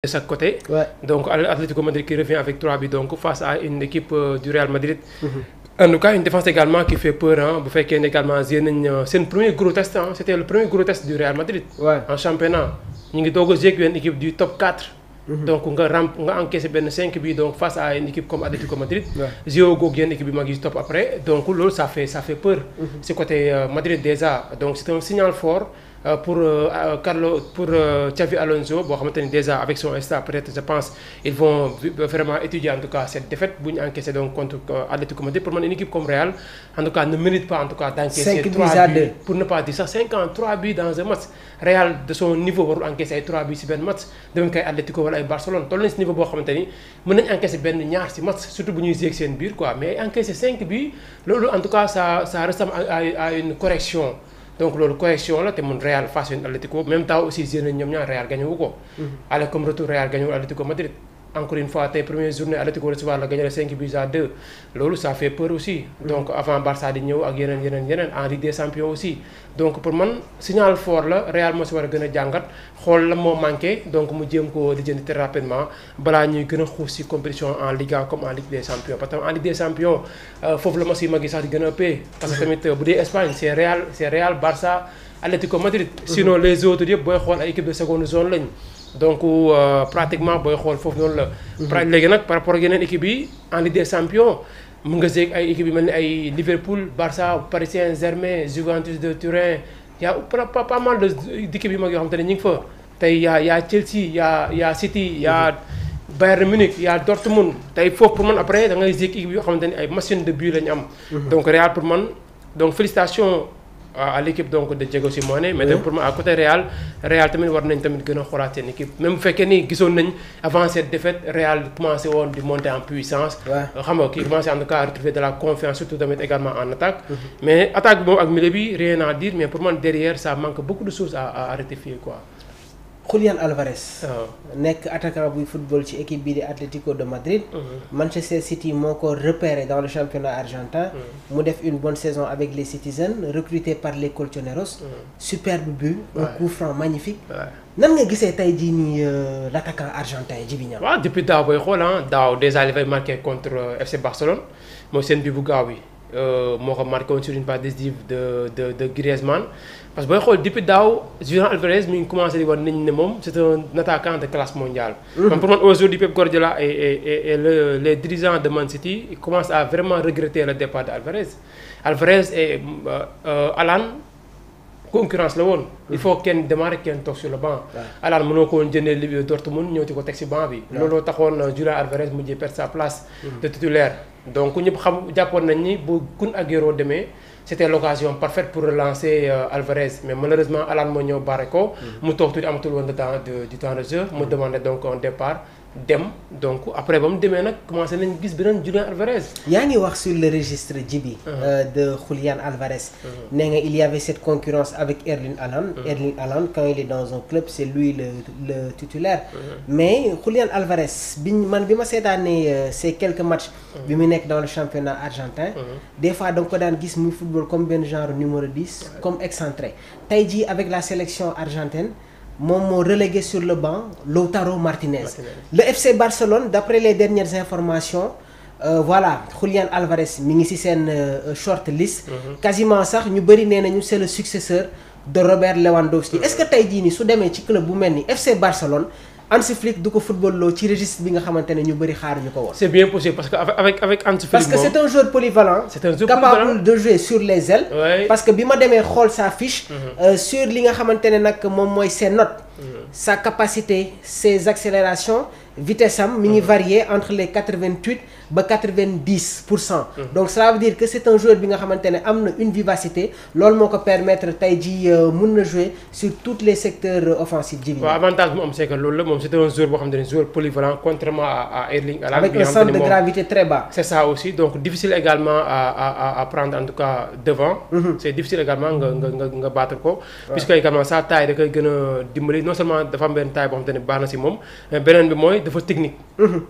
de chaque côté. Ouais. Donc Atlético Madrid qui revient avec 3 buts donc face à une équipe du Real Madrid. En tout cas une défense également qui fait peur hein bu fekkee également c'est un premier gros test hein c'était le premier gros test du Real Madrid. Ouais. En championnat ñu ngi doog a jéeg une équipe du top 4. Donc nga encaissé benn 5 buts donc face à une équipe comme Atlético Madrid. Zéro goog yenn équipe bi mag yi top après donc loolu ça fait peur. C'est côté Madrid déjà donc c'est un signal fort. Pour Xavi Alonso boo xamante ni déjà avec son staff peut-être je pense ils vont vraiment étudier en tout cas cette défaite bu ñu encaissé donc contre Atlético Madrid pour man une équipe comme Real en tout cas ne mérite pas en tout cas d'encaisser 3 buts pour ne pas dire ça 53 buts dans un match. Real de son niveau warul encaisser ay 3 buts ci benn match dem kay Atlético wala ay Barcelone toll nañ ci niveau boo xamante ni mën nañ encaisser benn ñaar ci match surtout bu ñuy jéeg seen biir quoi mais encaisser 5 buts loolu en tout cas ça ressemble à une correction. Donc loolu correction la te mun Real face à Atlético même temps aussi génn ñoom ñaar Real gagné wu ko. aller comme retour Real gagné wu Atlético Madrid. Encore une fois tey première journée Atlético recevoir la gagné 5 buts à 2 loolu ça fait peur aussi. Donc avant Barça di ñëw ak yeneen en Ligue des Champions aussi. Donc pour man signal fort la Real moo si war a gën a jàngat xool la moo manqué donc mu jéem ko lijjanti très rapidement balaa ñuy gën a xuus si compétition en Liga comme en Ligue des Champions parce que en Ligue des Champions foofu la ma si mag yi sax di gën a ëppee. parce que tamit bu dee Espagne c'est Real Barça Atlético Madrid. Sinon les autres yëpp booy xool ay équipe de seconde zone lañ. Donc pratiquement booy xool foofu noonu la. léegi nag par rapport ak yeneen équipe yi en Ligue des Champions mun nga seeg ay équipe yu mel ni ay Liverpool Barça Paris Saint-Germain Juventus de Turin y' a pas mal d'équipes yu mag yoo xamante ne ñu ngi fa. tey y' a Chelsea y' a City y' a Bayern Munich y' a Dortmund tey foofu pour man après da ngay seeg équipe yoo xamante ne ay machine de but la ñu am. Donc Real pour man donc félicitations. À l'équipe donc de Diego Simeone mais pour moi à côté Real tamit war nañ tamit gën a xoolaat seen équipe même bu fekkee ni gisoon nañ avant cette défaite Real commencé woon di monter en puissance. xam nga kii commencé en tout cas à retrouver de la confiance surtout tamit également en attaque. Mais attaque bi moom ak milieu bi rien à dire mais pour moi derrière ça manque beaucoup de choses à rectifier quoi. Julián Álvarez. nekk attaquant buy football ci équipe bii di Atlético de Madrid. Manchester City moo ko repéré dans le championnat argentin. mu def une bonne saison avec les Citizens recruté par les Colchoneros. Superbe but. Un coup franc magnifique. nan nga gisee tey jii nii l'attaquant argentin Djiby Niang. waaw depuis daaw booy xool daaw déjà li fay marqué contre FC Barcelone mooy seen but bu gaaw bi moo ko marqué woon sur une passe décisive de Griezmann. parce que booy xool depuis daaw Julián Álvarez mi ngi commencé di wan nit ñi ne moom c'est un attaquant de classe mondiale. Pour man aujourd'hui Pep Guardiola et les dirigeants de Man City ils commencent à vraiment regretter le départ de Álvarez et Alan concurrence la woon. il faut kenn démarrer kenn toog sur le banc. Alan mënoo ko woon jëndee Dortmund ñëw ci ko teg si banc bi. looloo taxoon Julián Álvarez mujjee perdre sa place de titulaire. donc ñëpp jàppoon nañ ni bu Kun Agüero demee. C'était l'occasion parfaite pour relancer Álvarez mais malheureusement Alan moo ñëw barré ko. mu toog tuuti amatul woon du temps de jeu. mu demandé donc un départ dem donc après ba mu demee nag commencé nañ gis beneen Julián Álvarez. yaa ngi wax sur le registre Djiby. de Julián Álvarez. nee nga il y avait cette concurrence avec Erling Haaland. Erling Haaland quand il est dans un club c'est lui le titulaire. mais Julián Álvarez bi ma seetaanee ces quelques matchs. bi mu nekk dans le championnat argentin. des fois da nga ko daan gis muy football comme benn genre numéro 10. comme excentré tey jii avec la sélection argentine. moom moo relégué sur le banc Lautaro Martinez. Le FC Barcelone d'après les dernières informations voilà Julián Álvarez mi ngi ci seen short list. quasiment sax ñu bëri nee nañu c'est le successeur de Robert Lewandowski. Est-ce que tey jii nii su demee ci club bu mel ni FC Barcelone Hansi Flick du ko football loo ci registre bi nga xamante ne ñu bëri xaaruñu ko woon. C'est bien possible parce que avec Hansi Flick parce que c'est un joueur polyvalent. Capable de jouer sur les ailes. Parce que bi ma demee xool sa fiche. sur li nga xamante ne nag moom mooy ses notes. sa capacité ses accélérations vitesse am mi ngi varier entre les 88 ba 90%. donc cela veut dire que c'est un joueur bi nga xamante ne am na une vivacité loolu moo ko permettre tey jii mun na jouer sur tous les secteurs offensifs. Djiby waaw avantage bu mu am c'est que loolu la moom c'est un joueur boo xam ne joueur polyvalent contrairement à Erling Haaland. avec un centre de gravité très bas. c'est ça aussi donc difficile également à prendre en tout cas devant. c'est difficile également nga battre ko. puisque également sa taille da koy gën a dimbali non seulement dafa am benn taille boo xam ne baax na si moom mais beneen bi mooy dafa technique.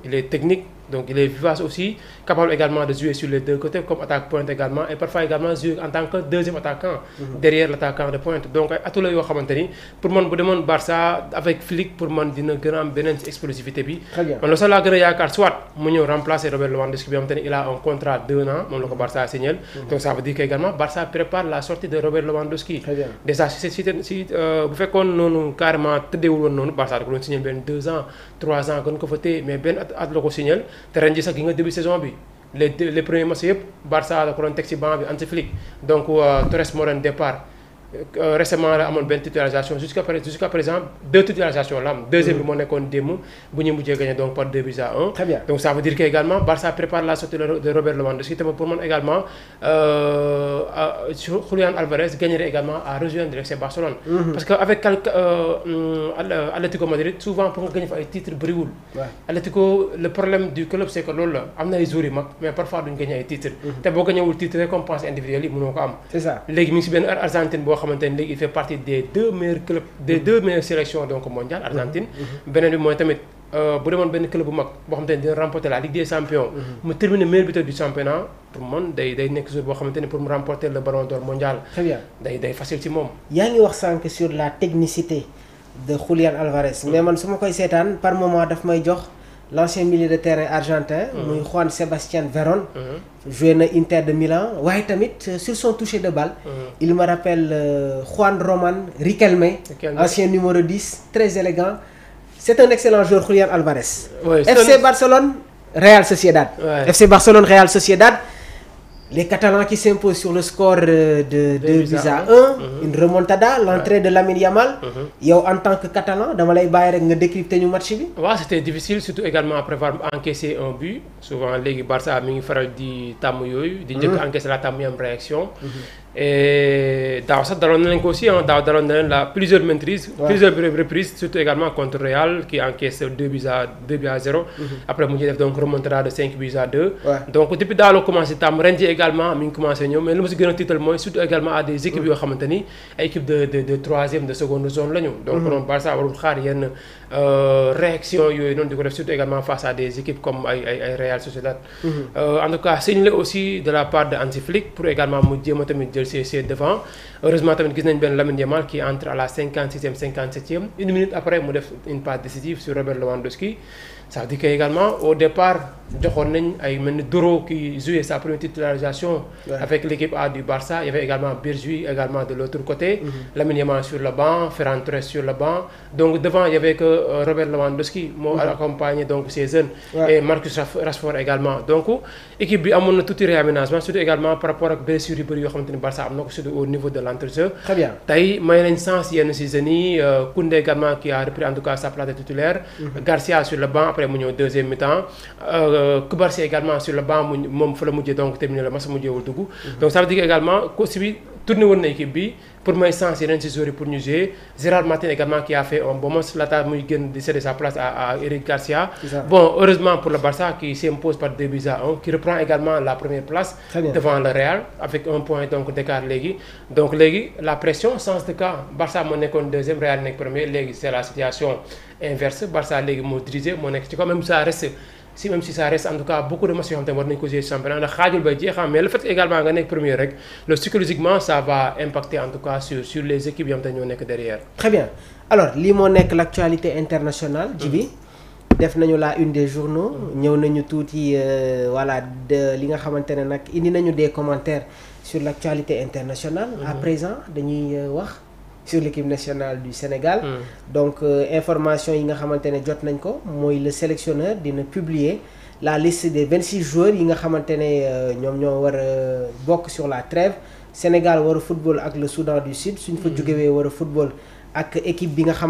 il est technique donc il est vivace aussi. aussi capable également de jouer sur les deux côtés comme attaque pointe également et parfois également jouer en tant que deuxième attaquant derrière l'attaquant de pointe donc ay atu la yoo xamante ni pour man bu demoon Barça avec Flick pour man dina gën a am beneen ci explosivité bi man loolu sax laa gën a yaakaar soit mu ñëw remplacer Robert Lewandowski bi xamante ni il a un contrat d'1 an moom la ko Barça signé donc ça veut dire que également Barça prépare la sortie de Robert Lewandowski déjà si bu fekkoon noonu carrément tëddeewul woon noonu Barça da ko doon signé benn 2 ans 3 ans gën ko fa téye mais benn at la ko signé te ren ji sax gi nga début saison bi les premiers matchs yëpp Barça da ko doon teg ci banc bi Hansi Flick donc Torres moo doon départ récemment la amoon benn titularisation jusqu'à présent 2 titularisations la am deuxième bi moo nekkoon démb bu ñu mujjee gagné donc par 2-1 très bien donc ça veut dire que également Barça prépare la sortie de Robert Lewandowski te pour man également Julián Álvarez gagnerait également à rejoindre le FC Barcelone parce que avec Atlético Madrid souvent pour nga gagner fa ay titres bëriwul Atlético le problème du club c'est que loolu la am na ay joueurs yu mag mais parfois duñ gagner ay titres te boo gagnewul titre récompense individuelle yi mënoo ko am c'est ça léegi mi ngi si benn Argentine boo xamante ni léegi il fait partie des 2 meilleurs clubs des 2 meilleures sélections donc mondiales Argentine beneen bi mooy tamit bu demoon benn club bu mag boo xamante ni dina remporter la Ligue des Champions mu terminer meilleur buteur du championnat pour man day nekk jour boo xamante ni pour mu remporter le Ballon d'Or mondial très bien day facile ci moom yaa ngi wax sànq sur la technicité de Julián Álvarez mais man su ma koy seetaan par moment daf may jox l'ancien milieu de terrain argentin muy Juan Sebastián Verón joué na Inter de Milan waaye tamit sur son toucher de balle il me rappelle Juan Román Riquelme ancien numéro 10 très élégant c'est un excellent joueur Julián Álvarez FC Barcelone Real Sociedad FC Barcelone Real Sociedad les Catalans qui s'imposent sur le score de 2-1 une remontada l'entrée de Lamine Yamal yow en tant que Catalan dama lay bàyyi rek nga décrypter ñu match bi waaw c'était difficile surtout également après avoir encaissé un but souvent léegi Barça mi ngi faral di tàmm yooyu di njëkk encaissé la tàmm am réaction et daaw sax daloon na leen ko aussi daaw daloon na leen la plusieurs reprises surtout également contre Real qui encaisse 2-0 après mu ngi def donc remontada de 5-2 donc depuis daaw la commencé tàmm ren ji également mi ngi commencé ñëw mais lu ma si gën a tiital mooy surtout également à des équipes yoo xamante ni ay équipe de troisième de seconde zone la ñu donc noonu Barça warul xaar yenn réaction yooyu noonu di ko def surtout également face à des équipes comme ay Real Sociedad en tout cas signe la aussi de la part de Hansi Flick pour également mu jéem a tamit jël ses devant heureusement tamit gis nañ benn Lamine Yamal qui entre à la 56e 57e une minute après mu def une passe décisive sur Robert Lewandowski ça veut dire que également au départ joxoon nañ ay mel ni Doro qui jouait sa première titularisation avec l'équipe A du Barça il y avait également Birju également de l'autre côté Lamine Yamal sur le banc Ferran Torres sur le banc donc devant il y avait que Robert Lewandowski moo accompagné donc ces jeunes et Marcus Rashford également donc équipe bi amoon na tuuti réaménagement surtout également par rapport ak blessures yu bëri yoo xamante ni Barça am na ko surtout au niveau de l'entrejeu très bien tey may nañ sens yenn si jeunes yi Koundé également qui a repris en tout cas sa place de titulaire Garcia sur le banc après mu ñëw deuxième mi-temps Cubarsí également sur le banc moom fa la mujjee donc terminé le match mujjeewul dugg donc ça veut dire que également coach bi tourné woon na équipe bi pour may sens yeneen si joueurs yi pour ñu jouer Gérard Martin également qui a fait un bon match laata muy gën di céder sa place à Eric Garcia bon heureusement pour le Barça qui s'impose par 2-1 qui reprend également la première place devant le Real avec 1 point donc d'écart léegi donc léegi la pression sens de cas Barça moo nekkoon deuxième Real nekk premier léegi c'est la situation inverse Barça léegi moo dirigé moo nekk ci kaw même si ça reste en tout cas beaucoup de matchs yoo xam te war nañu ko jouer championnat ndax xaajul bay jeexam mais le fait également nga nekk premier rek le psychologiquement ça va impacter en tout cas sur les équipes yoo xam te ñoo nekk derrière. très bien alors lii moo nekk l'actualité internationale Djiby def nañu la une des journaux ñëw nañu tuuti voilà de li nga xamante ne nag indi nañu des commentaires sur l'actualité internationale à présent dañuy wax sur l'équipe nationale du Sénégal donc information yi nga xamante ne jot nañ ko mooy le sélectionneur dina publier la liste des 26 joueurs yi nga xamante ne ñoom ñoo war a bokk sur la trêve Sénégal war a football ak le Soudan du Sud suñ fa jógewee war a football ak équipe bi nga xamante